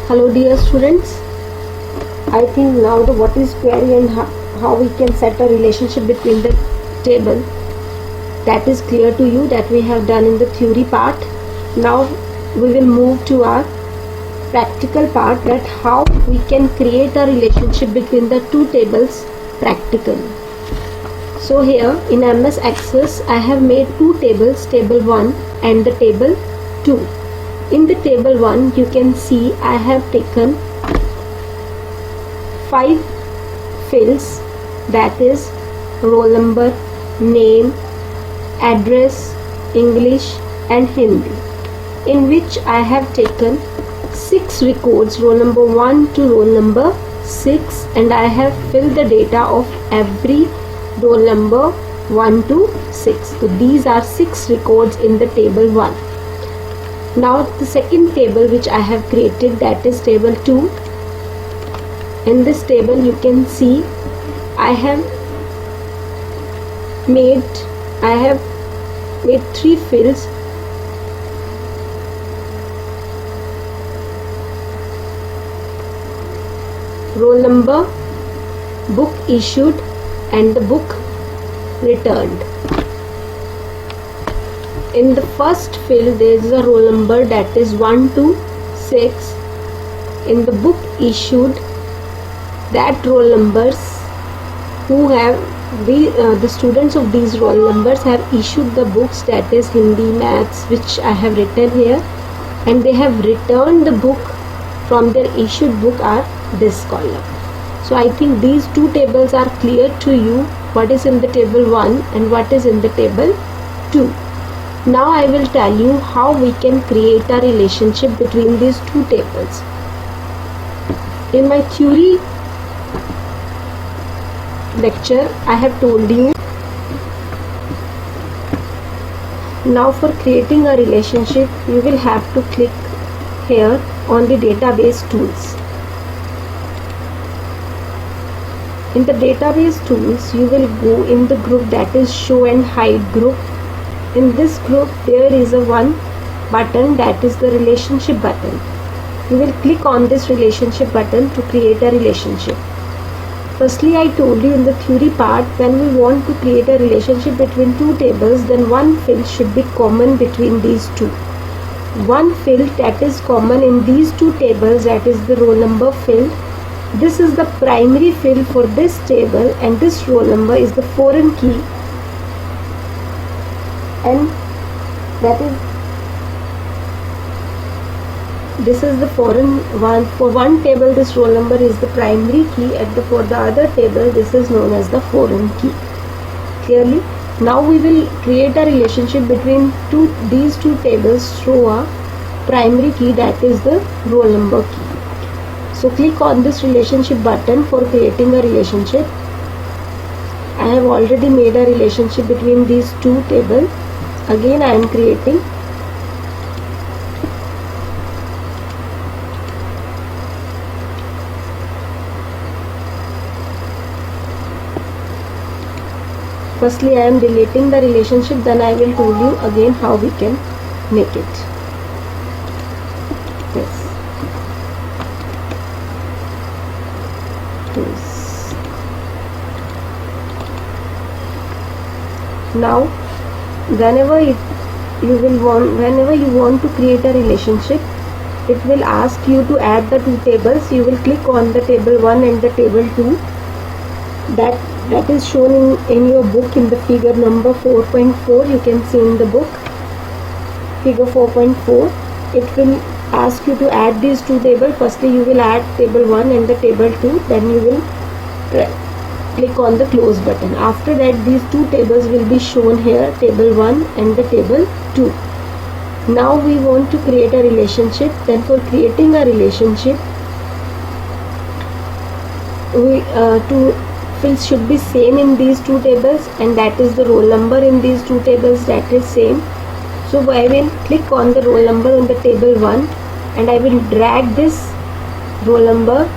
Hello dear students, I think now the what is query and how we can set a relationship between the table, that is clear to you, that we have done in the theory part. Now we will move to our practical part, that how we can create a relationship between the two tables practically. So here in MS Access I have made two tables, table 1 and the table 2. In the table 1 you can see I have taken 5 fields, that is roll number, name, address, English and Hindi, in which I have taken 6 records, roll number 1 to roll number 6, and I have filled the data of every roll number 1 to 6. So these are 6 records in the table 1. Now the second table which I have created, that is table 2. In this table you can see I have made 3 fields. Roll number, book issued and the book returned. In the first field there is a roll number, that is 1 to 6. In the book issued, that roll numbers who have the students of these roll numbers have issued the books, that is Hindi, Maths, which I have written here, and they have returned the book from their issued book are this column. So I think these two tables are clear to you, what is in the table 1 and what is in the table 2. Now I will tell you how we can create a relationship between these two tables. In my theory lecture I have told you, now for creating a relationship you will have to click here on the database tools. In the database tools you will go in the group, that is show and hide group. In this group there is a one button, that is the relationship button. You will click on this relationship button to create a relationship. Firstly, I told you in the theory part, when we want to create a relationship between two tables, then one field should be common between these two. One field that is common in these two tables, that is the roll number field. This is the primary field for this table, and this roll number is the foreign key, and that is this is the foreign one. For one table this roll number is the primary key, and for the other table this is known as the foreign key. Clearly, now we will create a relationship between these two tables through a primary key, that is the roll number key. So click on this relationship button for creating a relationship. I have already made a relationship between these two tables. Again I am creating. Firstly I am deleting the relationship, then I will tell you again how we can make it. Yes. Now whenever you want to create a relationship, it will ask you to add the two tables. You will click on the table 1 and the table 2, that is shown in your book in the figure number 4.4. you can see in the book figure 4.4. it will ask you to add these two tables. Firstly you will add table 1 and the table 2, then you will click on the close button. After that these two tables will be shown here, table 1 and the table 2. Now we want to create a relationship. Then for creating a relationship, two fields should be same in these two tables, and that is the roll number in these two tables, that is same. So I will click on the roll number on the table 1 and I will drag this roll number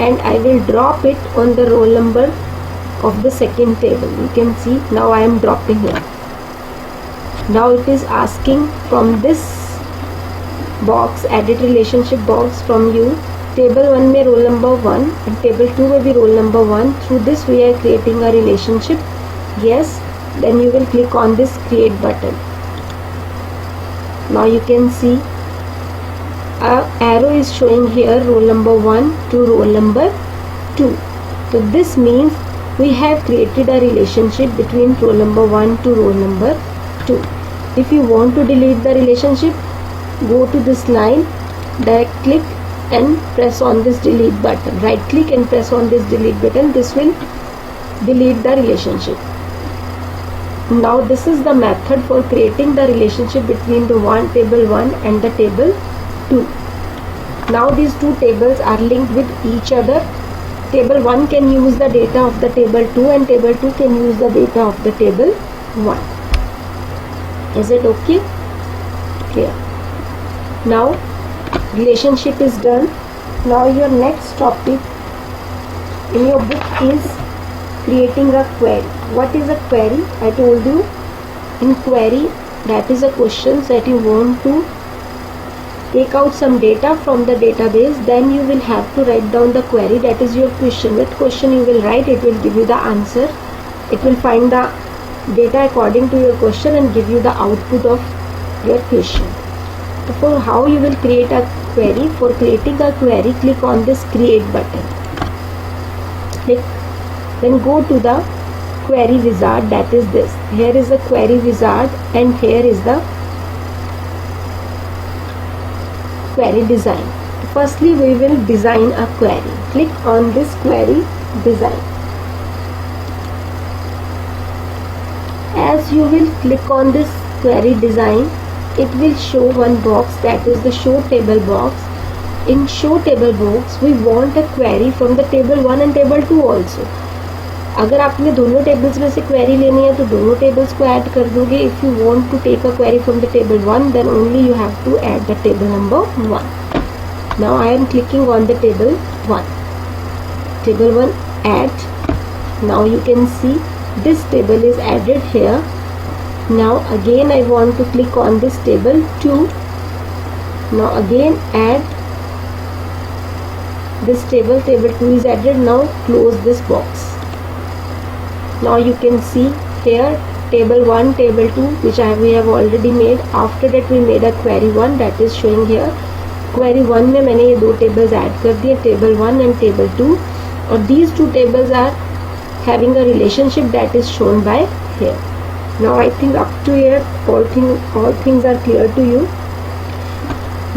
and I will drop it on the roll number of the second table. You can see now I am dropping here. Now it is asking from this box edit relationship box from you. Table 1 में role number 1 and table 2 में भी roll number 1. Through this we are creating a relationship. Yes, then you will click on this create button. Now you can see a arrow is showing here roll number 1 to roll number 2. So this means we have created a relationship between roll number 1 to roll number 2. If you want to delete the relationship, go to this line, direct click and press on this delete button. Right click and press on this delete button. This will delete the relationship. Now this is the method for creating the relationship between the table 1 and the table 2. Now these two tables are linked with each other. Table 1 can use the data of the table 2 and table 2 can use the data of the table 1. Is it okay? Clear. Now relationship is done. Now your next topic in your book is creating a query. What is a query? I told you, in query, that is a question that you want to take out some data from the database. Then you will have to write down the query. That is your question. What question you will write, it will give you the answer. It will find the data according to your question and give you the output of your question. For how you will create a query? For creating a query, click on this create button. Click. Then go to the query wizard, that is this. Here is the query wizard and here is the query design. Firstly, we will design a query. Click on this query design. As you will click on this query design, it will show one box, that is the show table box. In show table box, we want a query from the table 1 and table 2 also. अगर आपने दोनों tables में से query लेनी है तो दोनों tables को ऐड कर दोगे. If you want to take a query from the table 1, then only you have to add the table number 1. Now I am clicking on the table 1. Table 1 add. Now you can see this table is added here. Now again I want to click on this table 2. Now again add this table. Table 2 is added. Now close this box. Now you can see here table 1, table 2, which we have already made. After that we made a query 1, that is showing here. Query 1 में मैंने ये दो tables add कर दिए, table 1 and table 2, और these two tables are having a relationship that is shown by here. Now I think up to here all things are clear to you.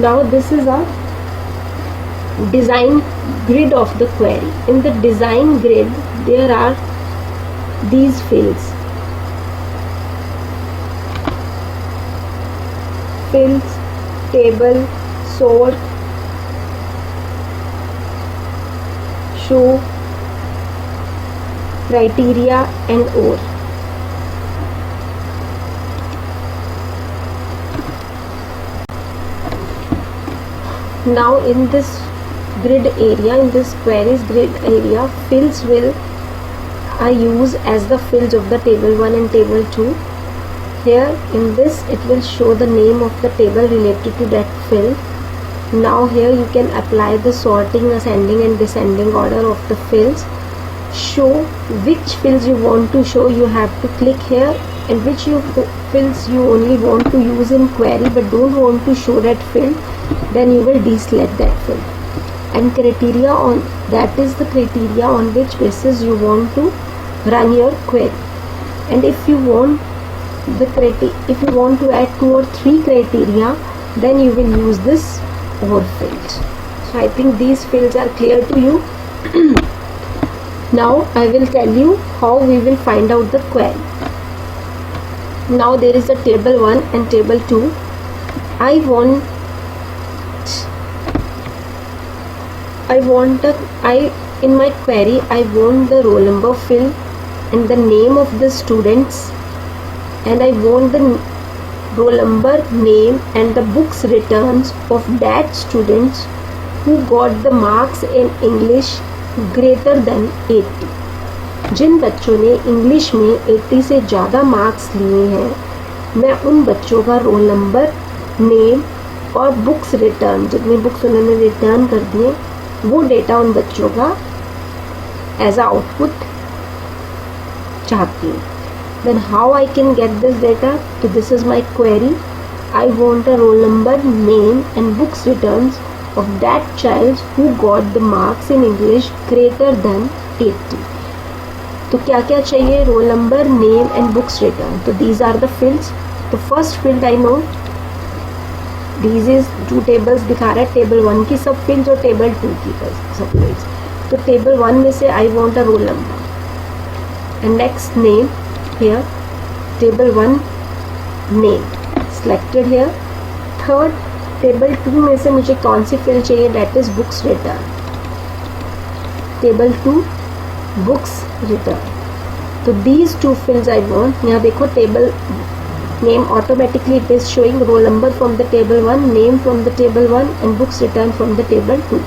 Now this is a design grid of the query. In the design grid there are these fields. Fields, table, sort, show, criteria and or. Now in this grid area, in this queries grid area, fields will I use as the fields of the table 1 and table 2. Here in this it will show the name of the table related to that field. Now here you can apply the sorting, ascending and descending order of the fields. Show which fields you want to show, you have to click here, and which fields you only want to use in query but don't want to show that field, then you will deselect that field. And criteria, on that is the criteria on which basis you want to run your query. And if you want to add 2 or 3 criteria, then you will use this or field. So I think these fields are clear to you. Now I will tell you how we will find out the query. Now there is a table 1 and table 2. In my query I want the roll number field and the name of the students, and I want the roll number, name and the books returns of that students who got the marks in English greater than 80. जिन बच्चों ने English में 80 से ज़्यादा marks लिए हैं, मैं उन बच्चों का रोल नंबर, नेम और बुक्स रिटर्न, जितनी बुक्स उन्होंने रिटर्न कर दिए वो डेटा उन बच्चों का एज अ आउटपुट चाहती हूँ. Then how I can get this data? तो this is my query. I want a roll number, name and books returns of that child who got the marks in English greater than 80. तो क्या क्या चाहिए? Role number, name and books return. तो these are the fields. तो first field I know, these is 2 tables दिखा रहा है, table 1 की सब फील्ड्स और टेबल 2 की सब फील्ड्स. तो टेबल 1 में से I want a roll number and next name here. Table 1 name selected here. Third table 2 में से मुझे कौन सी फील्ड चाहिए? Date is books return. Table 2 books return. तो दीज 2 फील्ड्स आई वांट. यहाँ देखो table name automatically it is showing roll number from the table 1, name from the table 1 and books return from the table 2.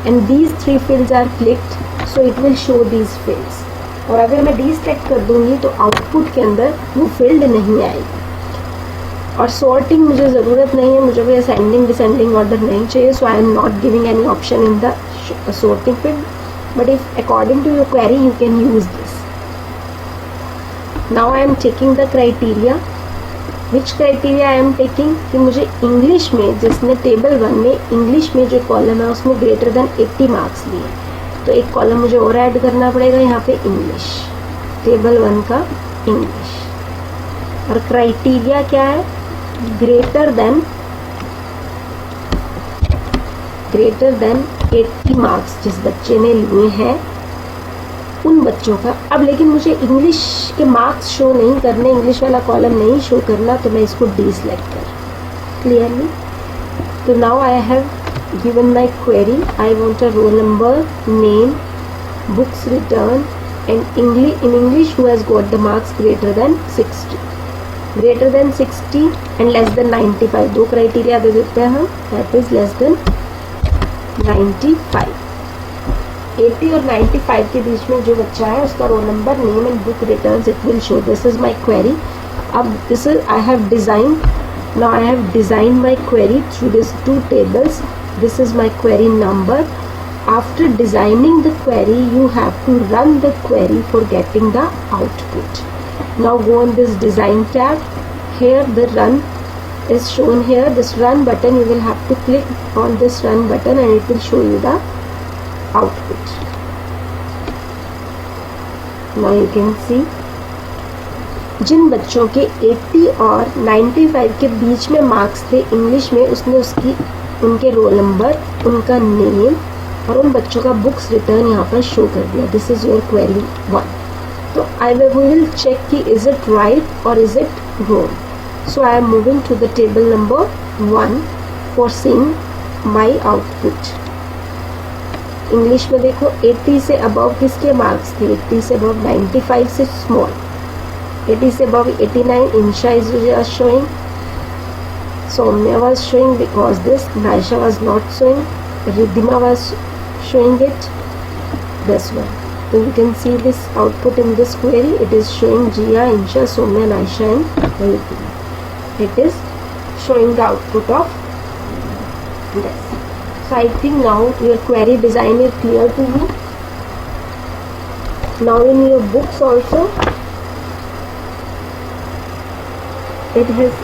And these 3 fields are clicked so it will show these fields. और अगर मैं deselect कर दूंगी तो output के अंदर वो field नहीं आएगी. और सॉर्टिंग मुझे ज़रूरत नहीं है, मुझे कोई असेंडिंग डिसेंडिंग ऑर्डर नहीं चाहिए. So I am not giving any option in the sorting field, but if according to your query you can use this. Now I am taking the criteria. Which criteria I am taking? कि मुझे English में, जिसने table 1 में English में जो column है उसमें greater than 80 marks लिए, तो एक कॉलम मुझे और ऐड करना पड़ेगा यहाँ पे इंग्लिश, टेबल 1 का इंग्लिश. और क्राइटेरिया क्या है? ग्रेटर देन 80 मार्क्स जिस बच्चे ने लिए हैं उन बच्चों का. अब लेकिन मुझे इंग्लिश के मार्क्स शो नहीं करने, इंग्लिश वाला कॉलम नहीं शो करना, तो मैं इसको डीसेलेक्ट कर. क्लियरली? तो now I have given my query. I want a roll number, name, books return and in English who has got the marks greater than 60. Greater than 60 and less than 95. 2 criteria दे देते हैं हम. That is less than 95. 80 और 95 के बीच में जो बच्चा है उसका roll number, name and book returns it will show. This is my query. अब this is I have design. Now I have design my query through this 2 tables. This is my query number. After designing the query, you have to run the query for getting the output. Now go on this design tab. Here the run is shown here. This run button, you will have to click on this run button and it will show you the output. Now you can see जिन बच्चों के 80 और 95 के बीच में marks थे English में, उसने उनके roll number, उनका नेम और उन बच्चों का बुक्स रिटर्न यहाँ पर शो कर दिया. This is your query 1. तो आई विल चेक कि इज इट राइट और is it wrong. So I am moving to the table number 1 for seeing my output. English में देखो 80 से अबव किसके मार्क्स थे? 80 से अबव, 95 से स्मॉल, 80 से above 89. Insha is showing, Soumya was showing because this, Naisha was not showing, Riddhima was showing it, this one. So you can see this output in this query. It is showing Jia, Insha, Soumya, Naisha and Riddhima. It is showing the output of this. So I think now your query design is clear to you. Now in your books also, it has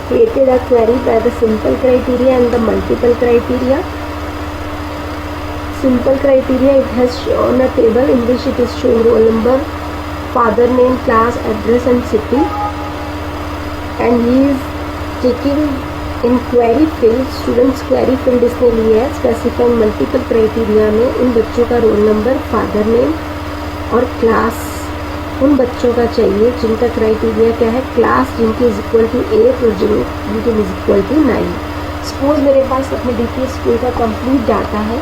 created a query by the simple criteria and the multiple criteria. Simple criteria, it has shown a table in which it is showing roll number, father name, class, address and city, and he is taking in query field, students query field इसने लिया है. specifying multiple criteria में उन बच्चों का roll number, father name और class उन बच्चों का चाहिए जिनका क्राइटेरिया क्या है? क्लास जिनकी इज इक्वल टू 8 और जिनकी इज इक्वल टू 9. सपोज मेरे पास अपने डीपीएस स्कूल का कंप्लीट डाटा है.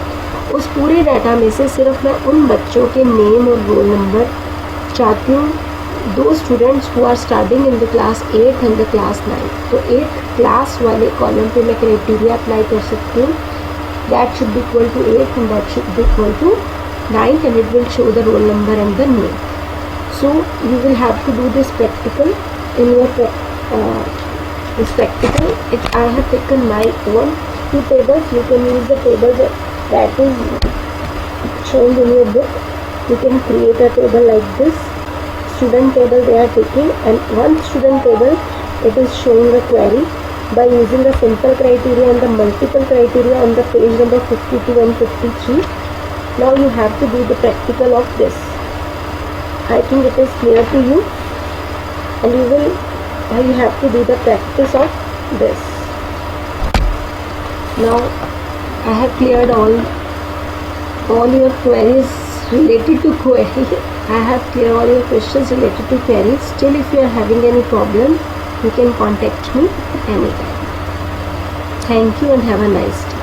उस पूरे डाटा में से सिर्फ मैं उन बच्चों के नेम और रोल नंबर चाहती हूँ, दो students who are starting in the class 8 and the class 9. तो 8 क्लास वाले कॉलम पे मैं क्राइटेरिया अप्लाई कर सकती हूँ. That should be equal to 8 and that should be equal to 9 and it will show the roll number and the name. So you will have to do this practical in your This practical, I have taken my own 2 tables. You can use the table that is shown in your book. You can create a table like this. Student table they are taking, and one student table it is showing a query by using the simple criteria and the multiple criteria on the page number 52 and 53. Now you have to do the practical of this. I think it is clear to you, and you have to do the practice of this. Now I have cleared all your queries related to query. I have cleared all your questions related to queries. Still, if you are having any problem, you can contact me anytime. Thank you and have a nice day.